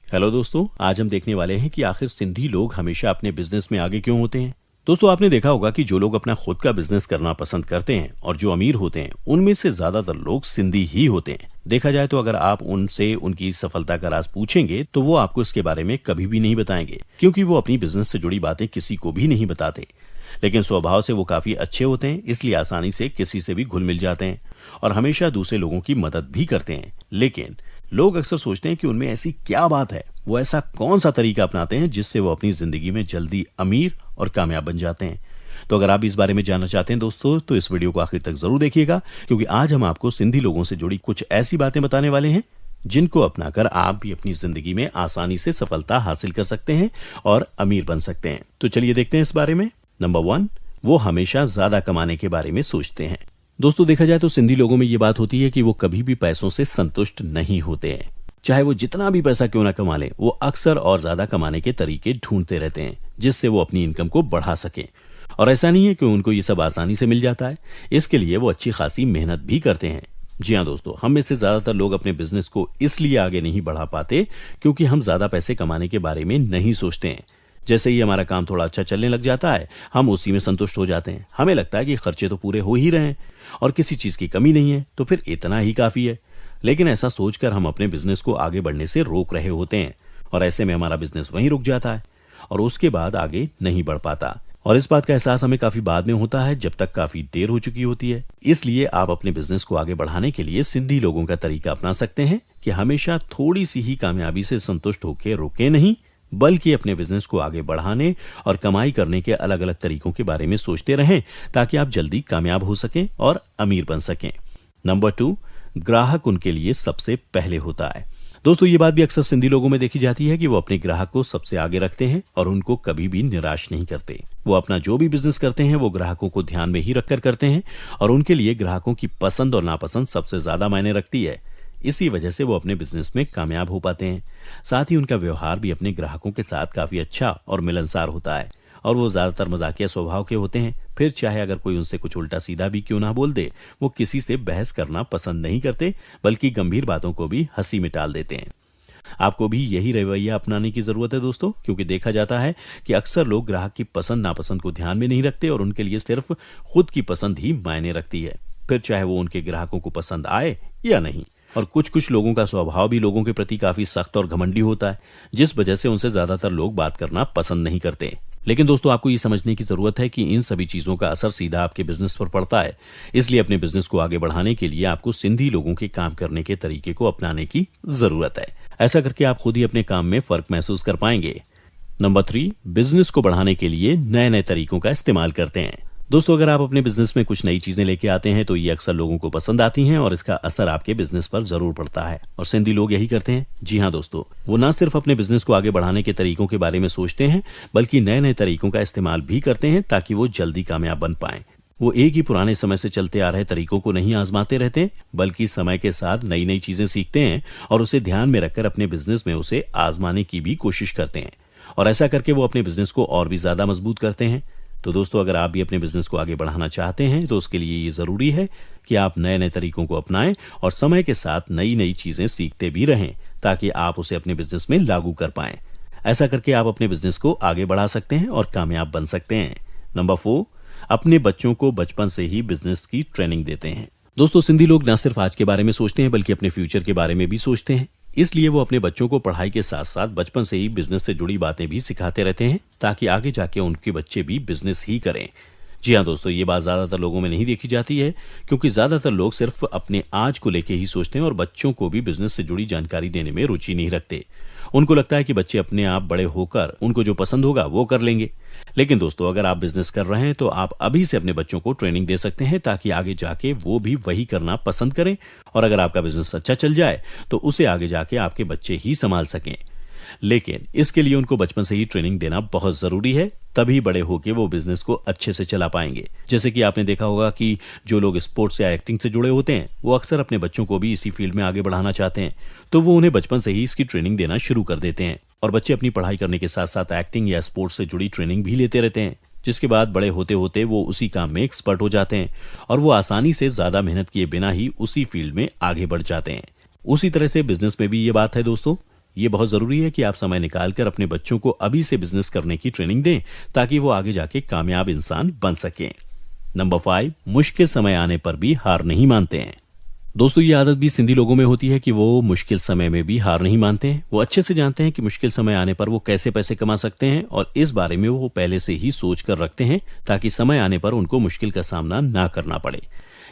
Hello दोस्तों, आज हम देखने वाले हैं कि आखिर सिंधी लोग हमेशा अपने बिजनेस में आगे क्यों होते हैं। दोस्तों, आपने देखा होगा कि जो लोग अपना खुद का बिजनेस करना पसंद करते हैं और जो अमीर होते हैं उनमें से ज्यादातर लोग सिंधी ही होते हैं। देखा जाए तो अगर आप उनसे उनकी सफलता का राज पूछेंगे तो वो आपको इसके बारे में कभी भी नहीं बताएंगे, क्योंकि वो अपनी बिजनेस से जुड़ी बातें किसी को भी नहीं बताते। लेकिन स्वभाव से वो काफी अच्छे होते हैं, इसलिए आसानी से किसी से भी घुल मिल जाते हैं और हमेशा दूसरे लोगों की मदद भी करते हैं। लेकिन लोग अक्सर सोचते हैं कि उनमें ऐसी क्या बात है, वो ऐसा कौन सा तरीका अपनाते हैं जिससे वो अपनी जिंदगी में जल्दी अमीर और कामयाब बन जाते हैं। तो अगर आप इस बारे में जानना चाहते हैं दोस्तों, तो इस वीडियो को आखिर तक जरूर देखिएगा, क्योंकि आज हम आपको सिंधी लोगों से जुड़ी कुछ ऐसी बातें बताने वाले हैं जिनको अपनाकर आप भी अपनी जिंदगी में आसानी से सफलता हासिल कर सकते हैं और अमीर बन सकते हैं। तो चलिए देखते हैं इस बारे में। नंबर 1, वो हमेशा ज्यादा कमाने के बारे में सोचते हैं। दोस्तों, देखा जाए तो सिंधी लोगों में ये बात होती है कि वो कभी भी पैसों से संतुष्ट नहीं होते हैं। चाहे वो जितना भी पैसा क्यों ना कमा लें, वो अक्सर और ज्यादा कमाने के तरीके ढूंढते रहते हैं जिससे वो अपनी इनकम को बढ़ा सकें। और ऐसा नहीं है कि उनको ये सब आसानी से मिल जाता है, इसके लिए वो अच्छी खासी मेहनत भी करते हैं। जी हाँ दोस्तों, हम में से ज्यादातर लोग अपने बिजनेस को इसलिए आगे नहीं बढ़ा पाते क्योंकि हम ज्यादा पैसे कमाने के बारे में नहीं सोचते हैं। जैसे ही हमारा काम थोड़ा अच्छा चलने लग जाता है, हम उसी में संतुष्ट हो जाते हैं। हमें लगता है कि खर्चे तो पूरे हो ही रहे हैं और किसी चीज की कमी नहीं है, तो फिर इतना ही काफी है। लेकिन ऐसा सोचकर हम अपने बिजनेस को आगे बढ़ने से रोक रहे होते हैं और ऐसे में हमारा बिजनेस वहीं रुक जाता है और उसके बाद आगे नहीं बढ़ पाता। और इस बात का एहसास हमें काफी बाद में होता है, जब तक काफी देर हो चुकी होती है। इसलिए आप अपने बिजनेस को आगे बढ़ाने के लिए सिंधी लोगों का तरीका अपना सकते हैं कि हमेशा थोड़ी सी ही कामयाबी से संतुष्ट होकर रुके नहीं, बल्कि अपने बिजनेस को आगे बढ़ाने और कमाई करने के अलग अलग तरीकों के बारे में सोचते रहें, ताकि आप जल्दी कामयाब हो सकें और अमीर बन सकें। नंबर 2, ग्राहक उनके लिए सबसे पहले होता है। दोस्तों, ये बात भी अक्सर सिंधी लोगों में देखी जाती है कि वो अपने ग्राहक को सबसे आगे रखते हैं और उनको कभी भी निराश नहीं करते। वो अपना जो भी बिजनेस करते हैं वो ग्राहकों को ध्यान में ही रखकर करते हैं और उनके लिए ग्राहकों की पसंद और नापसंद सबसे ज्यादा मायने रखती है। इसी वजह से वो अपने बिजनेस में कामयाब हो पाते हैं। साथ ही उनका व्यवहार भी अपने ग्राहकों के साथ काफी अच्छा और मिलनसार होता है और वो ज्यादातर मजाकिया स्वभाव के होते हैं। फिर चाहे अगर कोई उनसे कुछ उल्टा सीधा भी क्यों ना बोल दे, वो किसी से बहस करना पसंद नहीं करते, बल्कि गंभीर बातों को भी हंसी में टाल देते हैं। आपको भी यही रवैया अपनाने की जरूरत है दोस्तों, क्योंकि देखा जाता है कि अक्सर लोग ग्राहक की पसंद नापसंद को ध्यान में नहीं रखते और उनके लिए सिर्फ खुद की पसंद ही मायने रखती है, फिर चाहे वो उनके ग्राहकों को पसंद आए या नहीं। और कुछ कुछ लोगों का स्वभाव भी लोगों के प्रति काफी सख्त और घमंडी होता है, जिस वजह से उनसे ज्यादातर लोग बात करना पसंद नहीं करते। लेकिन दोस्तों, आपको ये समझने की जरूरत है कि इन सभी चीजों का असर सीधा आपके बिजनेस पर पड़ता है। इसलिए अपने बिजनेस को आगे बढ़ाने के लिए आपको सिंधी लोगों के काम करने के तरीके को अपनाने की जरूरत है। ऐसा करके आप खुद ही अपने काम में फर्क महसूस कर पाएंगे। नंबर 3, बिजनेस को बढ़ाने के लिए नए नए तरीकों का इस्तेमाल करते हैं। दोस्तों, अगर आप अपने बिजनेस में कुछ नई चीजें लेके आते हैं तो ये अक्सर लोगों को पसंद आती हैं और इसका असर आपके बिजनेस पर जरूर पड़ता है। और सिंधी लोग यही करते हैं। जी हाँ दोस्तों, वो ना सिर्फ अपने बिजनेस को आगे बढ़ाने के तरीकों के बारे में सोचते हैं, बल्कि नए नए तरीकों का इस्तेमाल भी करते हैं ताकि वो जल्दी कामयाब बन पाएं। वो एक ही पुराने समय से चलते आ रहे तरीकों को नहीं आजमाते रहते, बल्कि समय के साथ नई नई चीजें सीखते हैं और उसे ध्यान में रखकर अपने बिजनेस में उसे आजमाने की भी कोशिश करते हैं। और ऐसा करके वो अपने बिजनेस को और भी ज्यादा मजबूत करते हैं। तो दोस्तों, अगर आप भी अपने बिजनेस को आगे बढ़ाना चाहते हैं तो उसके लिए ये जरूरी है कि आप नए नए तरीकों को अपनाएं और समय के साथ नई नई चीजें सीखते भी रहें, ताकि आप उसे अपने बिजनेस में लागू कर पाएं। ऐसा करके आप अपने बिजनेस को आगे बढ़ा सकते हैं और कामयाब बन सकते हैं। नंबर 4, अपने बच्चों को बचपन से ही बिजनेस की ट्रेनिंग देते हैं। दोस्तों, सिंधी लोग न सिर्फ आज के बारे में सोचते हैं, बल्कि अपने फ्यूचर के बारे में भी सोचते हैं। इसलिए वो अपने बच्चों को पढ़ाई के साथ साथ बचपन से ही बिजनेस से जुड़ी बातें भी सिखाते रहते हैं, ताकि आगे जाके उनके बच्चे भी बिजनेस ही करें। जी हाँ दोस्तों, ये बात ज्यादातर लोगों में नहीं देखी जाती है, क्योंकि ज्यादातर लोग सिर्फ अपने आज को लेके ही सोचते हैं और बच्चों को भी बिजनेस से जुड़ी जानकारी देने में रुचि नहीं रखते। उनको लगता है कि बच्चे अपने आप बड़े होकर उनको जो पसंद होगा वो कर लेंगे। लेकिन दोस्तों, अगर आप बिजनेस कर रहे हैं तो आप अभी से अपने बच्चों को ट्रेनिंग दे सकते हैं, ताकि आगे जाके वो भी वही करना पसंद करें और अगर आपका बिजनेस अच्छा चल जाए तो उसे आगे जाके आपके बच्चे ही संभाल सकें। लेकिन इसके लिए उनको बचपन से ही ट्रेनिंग देना बहुत जरूरी है, तभी बड़े होके वो बिजनेस को अच्छे से चला पाएंगे। जैसे कि आपने देखा होगा कि जो लोग स्पोर्ट्स या एक्टिंग से जुड़े होते हैं, वो अक्सर अपने बच्चों को भी इसी फील्ड में आगे बढ़ाना चाहते हैं, तो वो उन्हें बचपन से ही इसकी ट्रेनिंग देना शुरू कर देते हैं और बच्चे अपनी पढ़ाई करने के साथ साथ एक्टिंग या स्पोर्ट्स से जुड़ी ट्रेनिंग भी लेते रहते हैं, जिसके बाद बड़े होते होते वो उसी काम में एक्सपर्ट हो जाते हैं और वो आसानी से ज्यादा मेहनत किए बिना ही उसी फील्ड में आगे बढ़ जाते हैं। उसी तरह से बिजनेस में भी ये बात है दोस्तों। ये बहुत जरूरी है कि आप समय निकालकर अपने बच्चों को अभी से बिजनेस करने की ट्रेनिंग दें ताकि वो आगे जाके कामयाब इंसान बन सकें। नंबर 5, मुश्किल समय आने पर भी हार नहीं मानते हैं। दोस्तों, ये आदत भी सिंधी लोगों में होती है कि वो मुश्किल समय में भी हार नहीं मानते हैं। वो अच्छे से जानते हैं कि मुश्किल समय आने पर वो कैसे पैसे कमा सकते हैं और इस बारे में वो पहले से ही सोच कर रखते हैं ताकि समय आने पर उनको मुश्किल का सामना ना करना पड़े।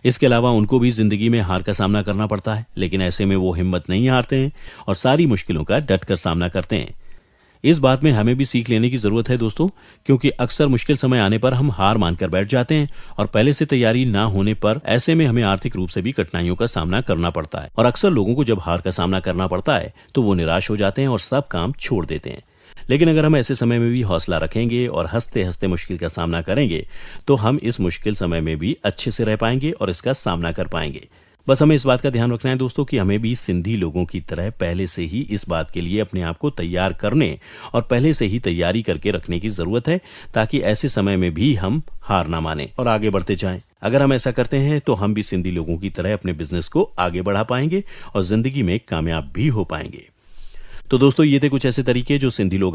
इसके अलावा उनको भी जिंदगी में हार का सामना करना पड़ता है, लेकिन ऐसे में वो हिम्मत नहीं हारते हैं और सारी मुश्किलों का डट कर सामना करते हैं। इस बात में हमें भी सीख लेने की जरूरत है दोस्तों, क्योंकि अक्सर मुश्किल समय आने पर हम हार मानकर बैठ जाते हैं और पहले से तैयारी ना होने पर ऐसे में हमें आर्थिक रूप से भी कठिनाइयों का सामना करना पड़ता है। और अक्सर लोगों को जब हार का सामना करना पड़ता है तो वो निराश हो जाते हैं और सब काम छोड़ देते हैं। लेकिन अगर हम ऐसे समय में भी हौसला रखेंगे और हंसते हंसते मुश्किल का सामना करेंगे तो हम इस मुश्किल समय में भी अच्छे से रह पाएंगे और इसका सामना कर पाएंगे। बस हमें इस बात का ध्यान रखना है दोस्तों कि हमें भी सिंधी लोगों की तरह पहले से ही इस बात के लिए अपने आप को तैयार करने और पहले से ही तैयारी करके रखने की जरूरत है ताकि ऐसे समय में भी हम हार ना माने और आगे बढ़ते जाएं। अगर हम ऐसा करते हैं तो हम भी सिंधी लोगों की तरह अपने बिजनेस को आगे बढ़ा पाएंगे और जिंदगी में कामयाब भी हो पाएंगे। तो दोस्तों, ये थे कुछ ऐसे तरीके जो सिंधी लोग